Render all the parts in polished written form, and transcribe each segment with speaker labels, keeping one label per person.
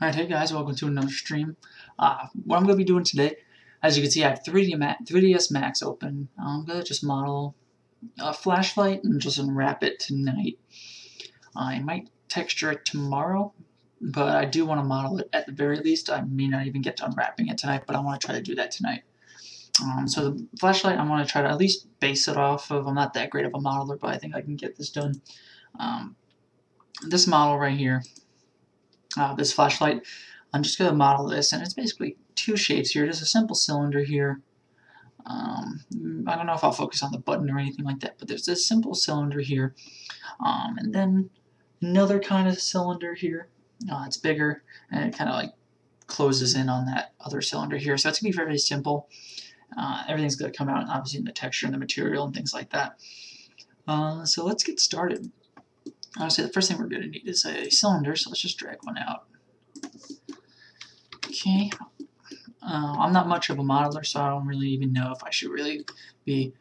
Speaker 1: Alright, hey guys, welcome to another stream. What I'm going to be doing today, as you can see, I have 3ds Max open. I'm going to just model a flashlight and just unwrap it tonight. I might texture it tomorrow, but I do want to model it at the very least. I may not even get to unwrapping it tonight, but I want to try to do that tonight. So the flashlight, I want to try to at least base it off of. I'm not that great of a modeler, but I think I can get this done. This model right here, this flashlight, I'm just going to model this, and it's basically two shapes here. There's a simple cylinder here. I don't know if I'll focus on the button or anything like that, but there's this simple cylinder here, and then another kind of cylinder here. It's bigger, and it kind of like closes in on that other cylinder here. So it's going to be very simple. Everything's going to come out, obviously, in the texture and the material and things like that. So let's get started. Obviously, the first thing we're going to need is a cylinder, so let's just drag one out. Okay. I'm not much of a modeler, so I don't really even know if I should really be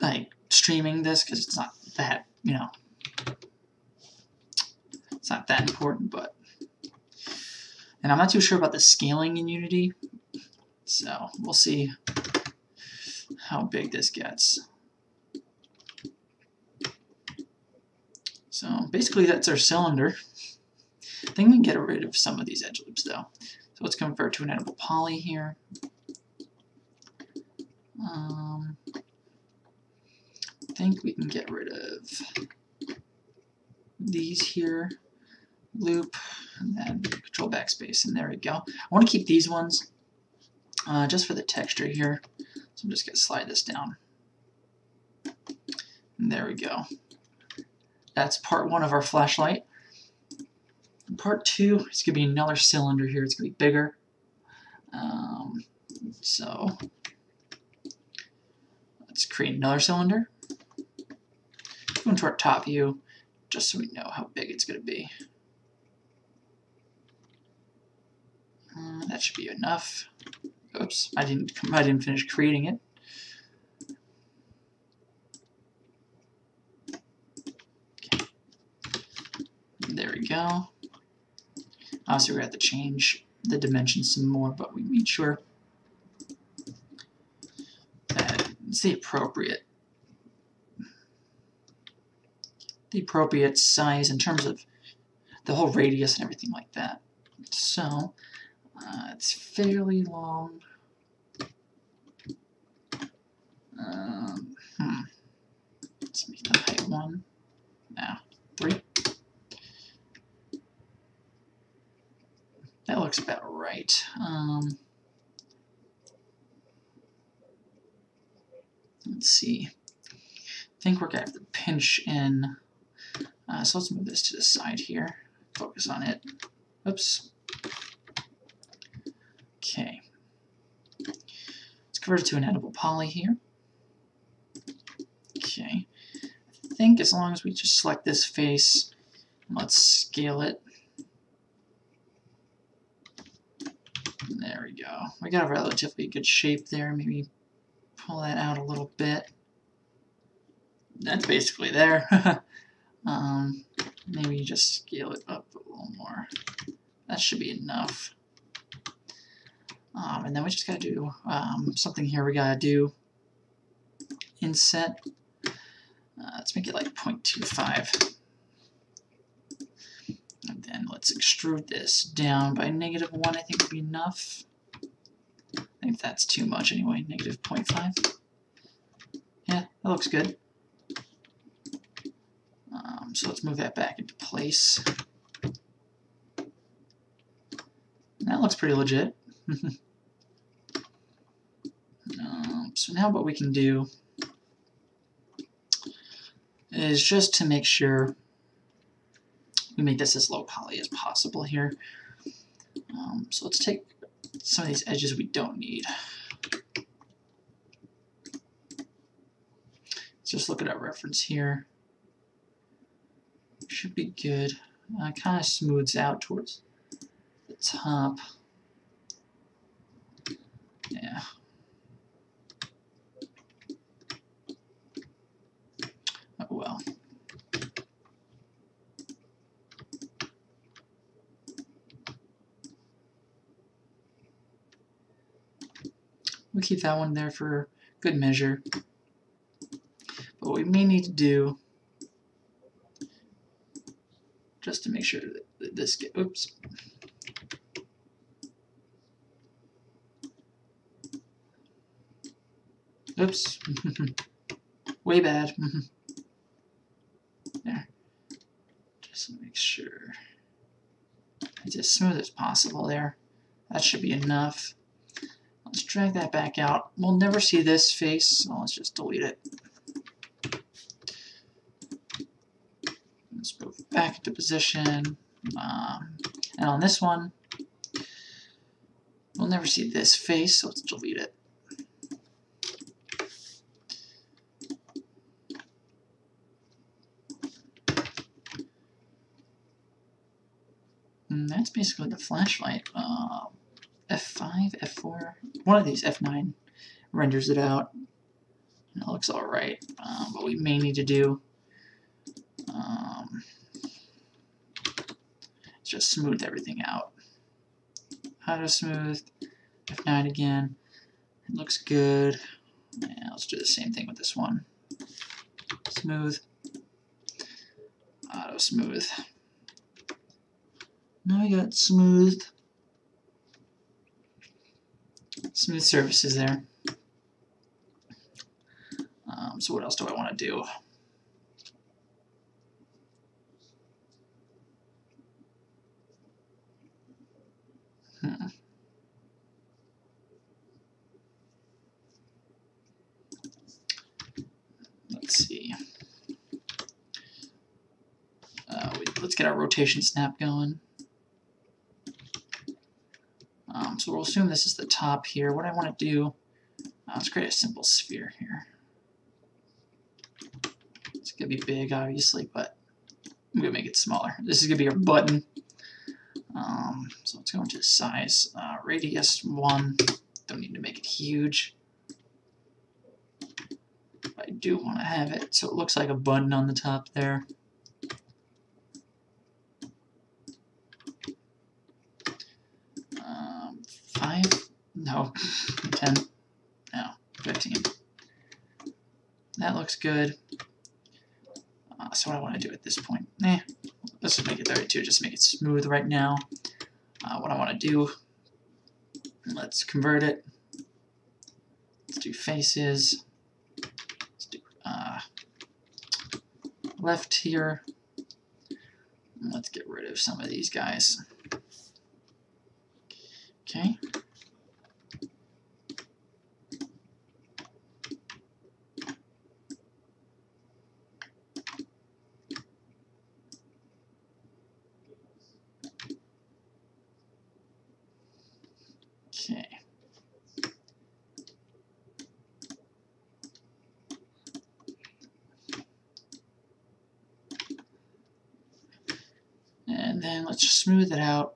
Speaker 1: like streaming this, because it's not that, it's not that important. But, and I'm not too sure about the scaling in Unity, so we'll see how big this gets. So basically that's our cylinder. I think we can get rid of some of these edge loops though. So let's convert to an editable poly here. I think we can get rid of these here, loop, and then control backspace, and there we go. I want to keep these ones just for the texture here. So I'm just going to slide this down. And there we go. That's part one of our flashlight. Part two is going to be another cylinder here. It's going to be bigger. So let's create another cylinder. Go into our top view just so we know how big it's going to be. That should be enough. Oops, I didn't finish creating it. Okay. There we go. Obviously, we have to change the dimensions some more, but we made sure that it's the appropriate size in terms of the whole radius and everything like that. So it's fairly long. Let's make the height 1. Now 3. That looks about right. Let's see. I think we're going to have to pinch in. So let's move this to the side here. Focus on it. Oops. Okay. Let's convert it to an editable poly here. Okay. I think as long as we just select this face, let's scale it. There we go. We got a relatively good shape there. Maybe pull that out a little bit. That's basically there. Maybe just scale it up a little more. That should be enough. And then we just gotta do something here. We gotta do inset. Let's make it like 0.25. And then let's extrude this down by -1, I think would be enough. I think that's too much anyway, -0.5. Yeah, that looks good. So let's move that back into place. That looks pretty legit. So now what we can do is just to make sure we make this as low poly as possible here. So let's take some of these edges we don't need. Let's just look at our reference here. Should be good. Kind of smooths out towards the top. Yeah. Oh well. We'll keep that one there for good measure. But what we may need to do, just to make sure that this gets, oops. Oops. Way bad. There. Just to make sure it's as smooth as possible there. That should be enough. Let's drag that back out. We'll never see this face, so let's just delete it. Let's move back into position. And on this one, we'll never see this face, so let's delete it. And that's basically the flashlight. F5, F4, one of these, F9 renders it out. And it looks alright. What we may need to do is just smooth everything out. Auto smooth, F9 again. It looks good. And let's do the same thing with this one. Smooth, auto smooth. Now we got smooth surfaces there. So what else do I want to do? Let's see. Let's get our rotation snap going. So we'll assume this is the top here. What I want to do, let's create a simple sphere here. It's going to be big, obviously, but I'm going to make it smaller. This is going to be our button. So let's go into size. Radius 1. Don't need to make it huge. But I do want to have it so it looks like a button on the top there. No, 10, no, 15. That looks good. So what I want to do at this point, let's just make it 32, just make it smooth right now. What I want to do, let's convert it. Let's do faces. Let's do left here. Let's get rid of some of these guys. Okay. Okay. And then let's just smooth it out.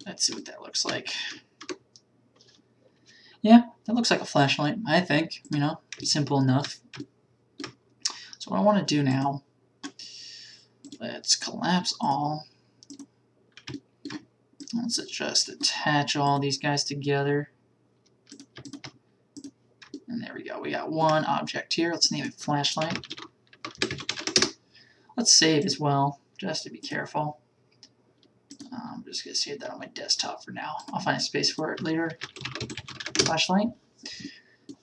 Speaker 1: Let's see what that looks like. Yeah, that looks like a flashlight, I think. You know, simple enough. So what I want to do now, let's collapse all. Let's just attach all these guys together. And there we go. We got one object here. Let's name it flashlight. Let's save as well, just to be careful. I'm just going to save that on my desktop for now. I'll find a space for it later. Flashlight.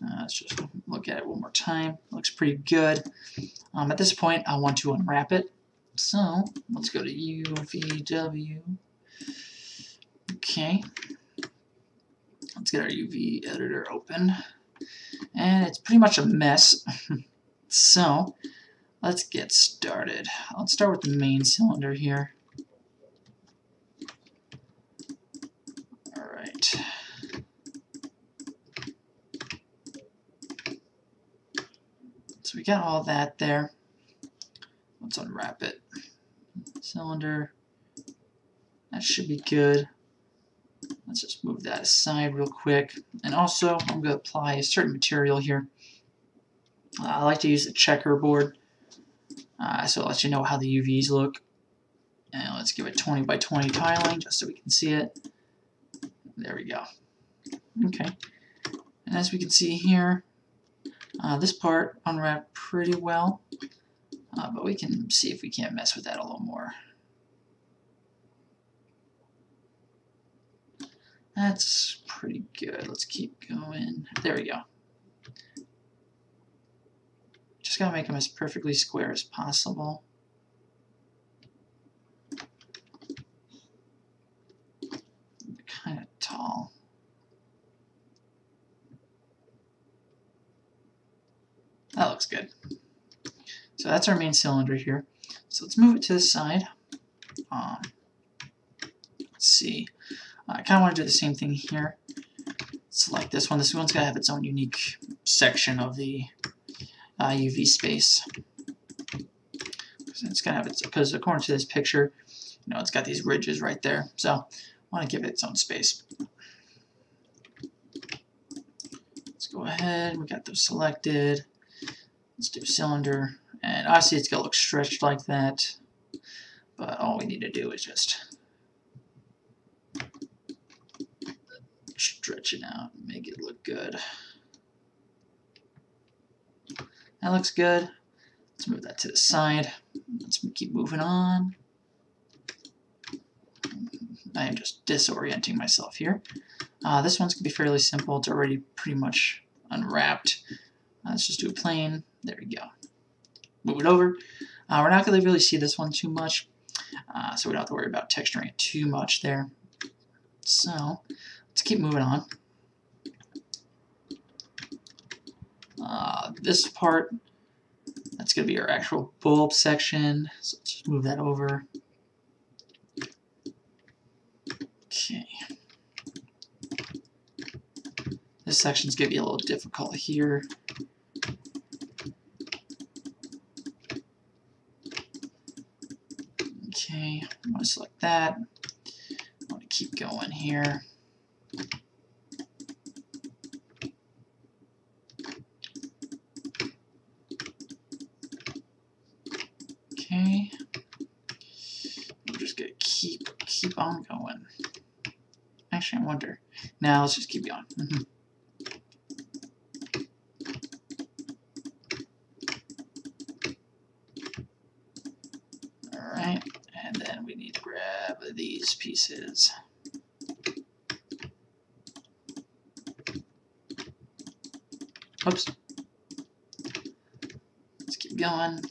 Speaker 1: Let's just look at it one more time. Looks pretty good. At this point, I want to unwrap it. So let's go to UVW. Okay. Let's get our UV editor open. And it's pretty much a mess. So let's get started. Let's start with the main cylinder here. Alright. So we got all that there. Let's unwrap it. Cylinder. That should be good. Let's just move that aside real quick. And also, I'm going to apply a certain material here. I like to use the checkerboard, so it lets you know how the UVs look. And let's give it 20 by 20 tiling just so we can see it. There we go. Okay. And as we can see here, this part unwrapped pretty well, but we can see if we can't mess with that a little more. That's pretty good. Let's keep going. There we go. Just gotta make them as perfectly square as possible. Kind of tall. That looks good. So that's our main cylinder here. So let's move it to the side. Let's see. I kind of want to do the same thing here. Select this one. This one's got to have its own unique section of the UV space. It's got to have its, because according to this picture, you know, it's got these ridges right there. So I want to give it its own space. Let's go ahead. We got those selected. Let's do cylinder. And obviously it's going to look stretched like that. But all we need to do is just stretch it out and make it look good. That looks good. Let's move that to the side. Let's keep moving on. I am just disorienting myself here. This one's going to be fairly simple. It's already pretty much unwrapped. Let's just do a plain. There we go. Move it over. We're not going to really see this one too much, so we don't have to worry about texturing it too much there. So let's keep moving on. This part, that's going to be our actual bulb section. So let's just move that over. Okay. This section's going to be a little difficult here. Okay, I'm going to select that. I'm going to keep going here. Okay. I'm just going to keep on going. Actually, I wonder. Now let's just keep going. Alright, and then we need to grab these pieces. Oops. Let's keep going.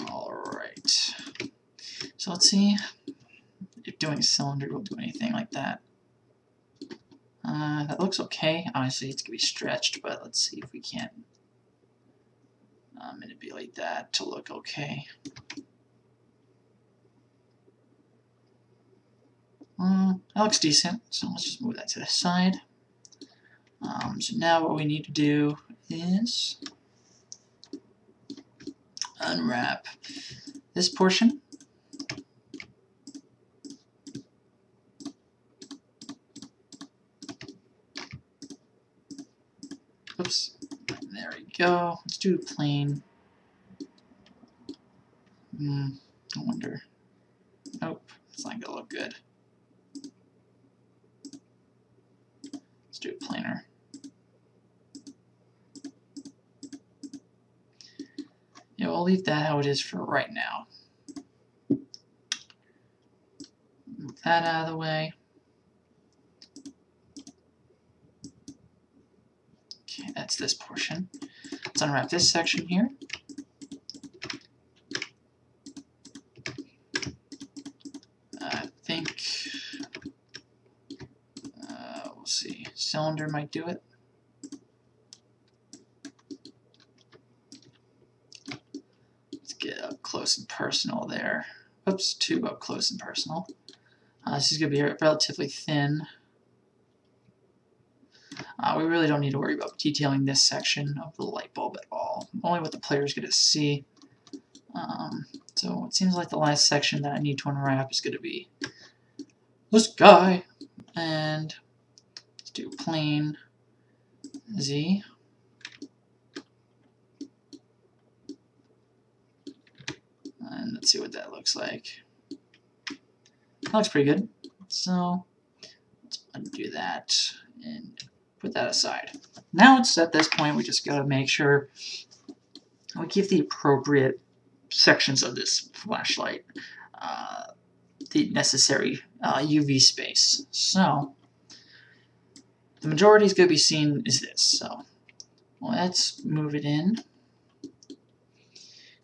Speaker 1: Alright. So let's see if doing a cylinder will do anything like that. That looks okay. Obviously it's going to be stretched, but let's see if we can't manipulate that to look okay. That looks decent, so let's just move that to the side. So now what we need to do is unwrap this portion. Oops, there we go. Let's do plain. I wonder. Nope, it's not gonna look good. Let's do it plainer. Yeah, we'll leave that how it is for right now. Move that out of the way. Okay, that's this portion. Let's unwrap this section here. I think, we'll see, cylinder might do it. Let's get up close and personal there. Oops, too up close and personal. This is going to be relatively thin. We really don't need to worry about detailing this section of the light bulb at all. Only what the player is going to see. So it seems like the last section that I need to unwrap is going to be this guy. And let's do plain Z. Let's see what that looks like. That looks pretty good. So let's undo that and put that aside. Now it's at this point we just gotta make sure we keep the appropriate sections of this flashlight, the necessary UV space. So the majority is going to be seen is this. So let's move it in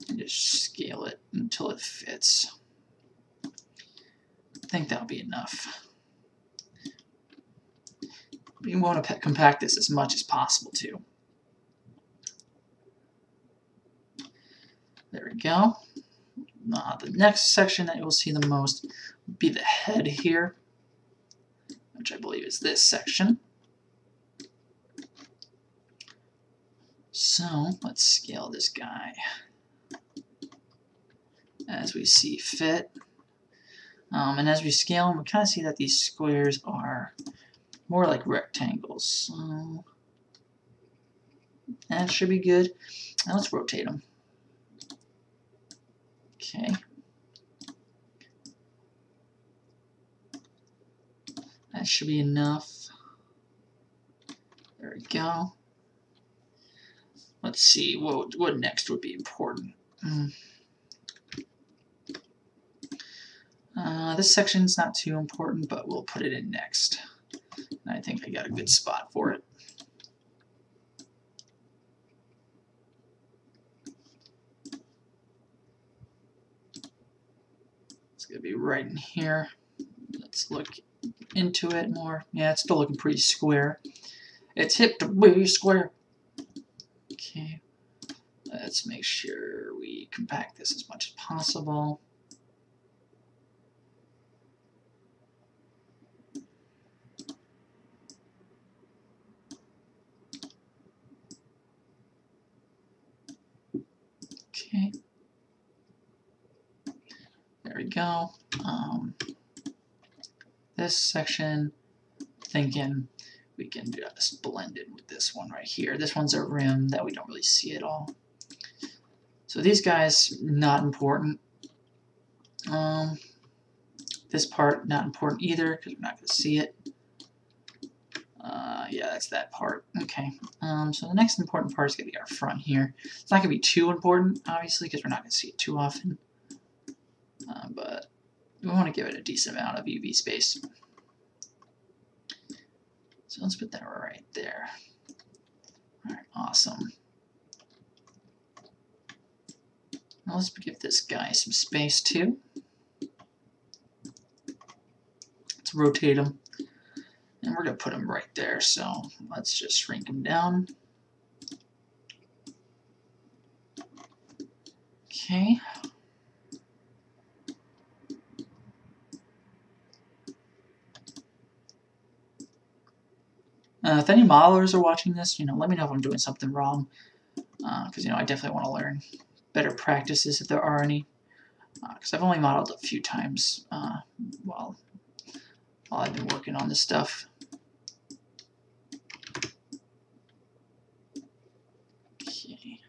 Speaker 1: and just scale it until it fits. I think that'll be enough. You want to compact this as much as possible too. There we go. The next section that you'll see the most would be the head here, which I believe is this section. So let's scale this guy as we see fit. And as we scale them, we kind of see that these squares are more like rectangles. So that should be good. Now let's rotate them. Okay. That should be enough. There we go. Let's see what next would be important. This section's not too important, but we'll put it in next. And I think I got a good spot for it. It's going to be right in here. Let's look into it more. Yeah, it's still looking pretty square. It's hip to be square. Okay, let's make sure we compact this as much as possible. Okay, there we go. This section, thinking we can just blend it with this one right here. This one's a rim that we don't really see at all. So these guys, not important. This part, not important either, because we're not going to see it. Yeah, that's that part. Okay. So the next important part is going to be our front here. It's not going to be too important, obviously, because we're not going to see it too often. But we want to give it a decent amount of UV space. So let's put that right there. Alright, awesome. Now let's give this guy some space too. Let's rotate him. And we're going to put him right there, so let's just shrink him down. Okay. If any modelers are watching this, let me know if I'm doing something wrong, because I definitely want to learn better practices if there are any. Because I've only modeled a few times while I've been working on this stuff. Okay,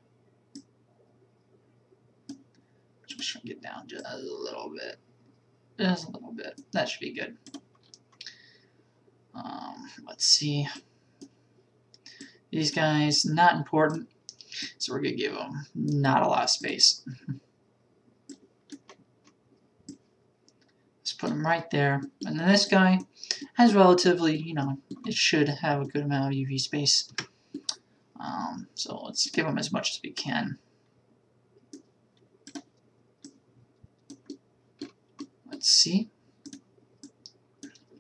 Speaker 1: just shrink it down just a little bit. Just a little bit. That should be good. Let's see. These guys, not important, so we're going to give them not a lot of space. Let's put them right there. And then this guy has relatively, it should have a good amount of UV space. So let's give them as much as we can. Let's see.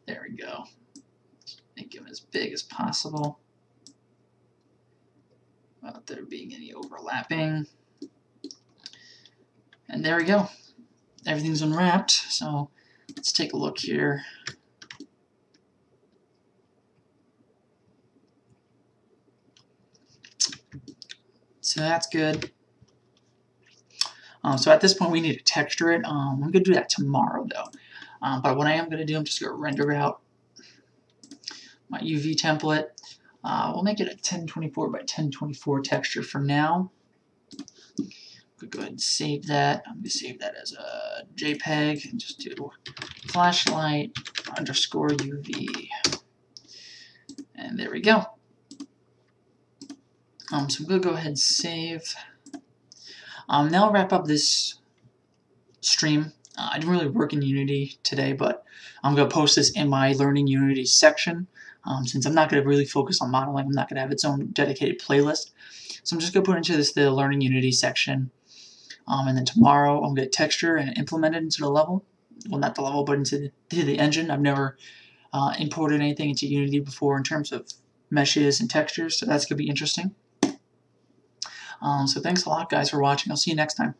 Speaker 1: There we go. Make them as big as possible without there being any overlapping. And there we go. Everything's unwrapped. So let's take a look here. So that's good. So at this point we need to texture it. I'm going to do that tomorrow though. But what I am going to do, I'm just going to render out my UV template. We'll make it a 1024 by 1024 texture for now. We'll go ahead ahead and save that. I'm going to save that as a JPEG and just do flashlight underscore UV. And there we go. So I'm going to go ahead and save. Now I'll wrap up this stream. I didn't really work in Unity today, but I'm going to post this in my Learning Unity section. Since I'm not going to really focus on modeling, I'm not going to have its own dedicated playlist. So I'm just going to put into the Learning Unity section. And then tomorrow I'm going to texture and implement it into the level. Well, not the level, but into the engine. I've never imported anything into Unity before in terms of meshes and textures, so that's going to be interesting. So thanks a lot, guys, for watching. I'll see you next time.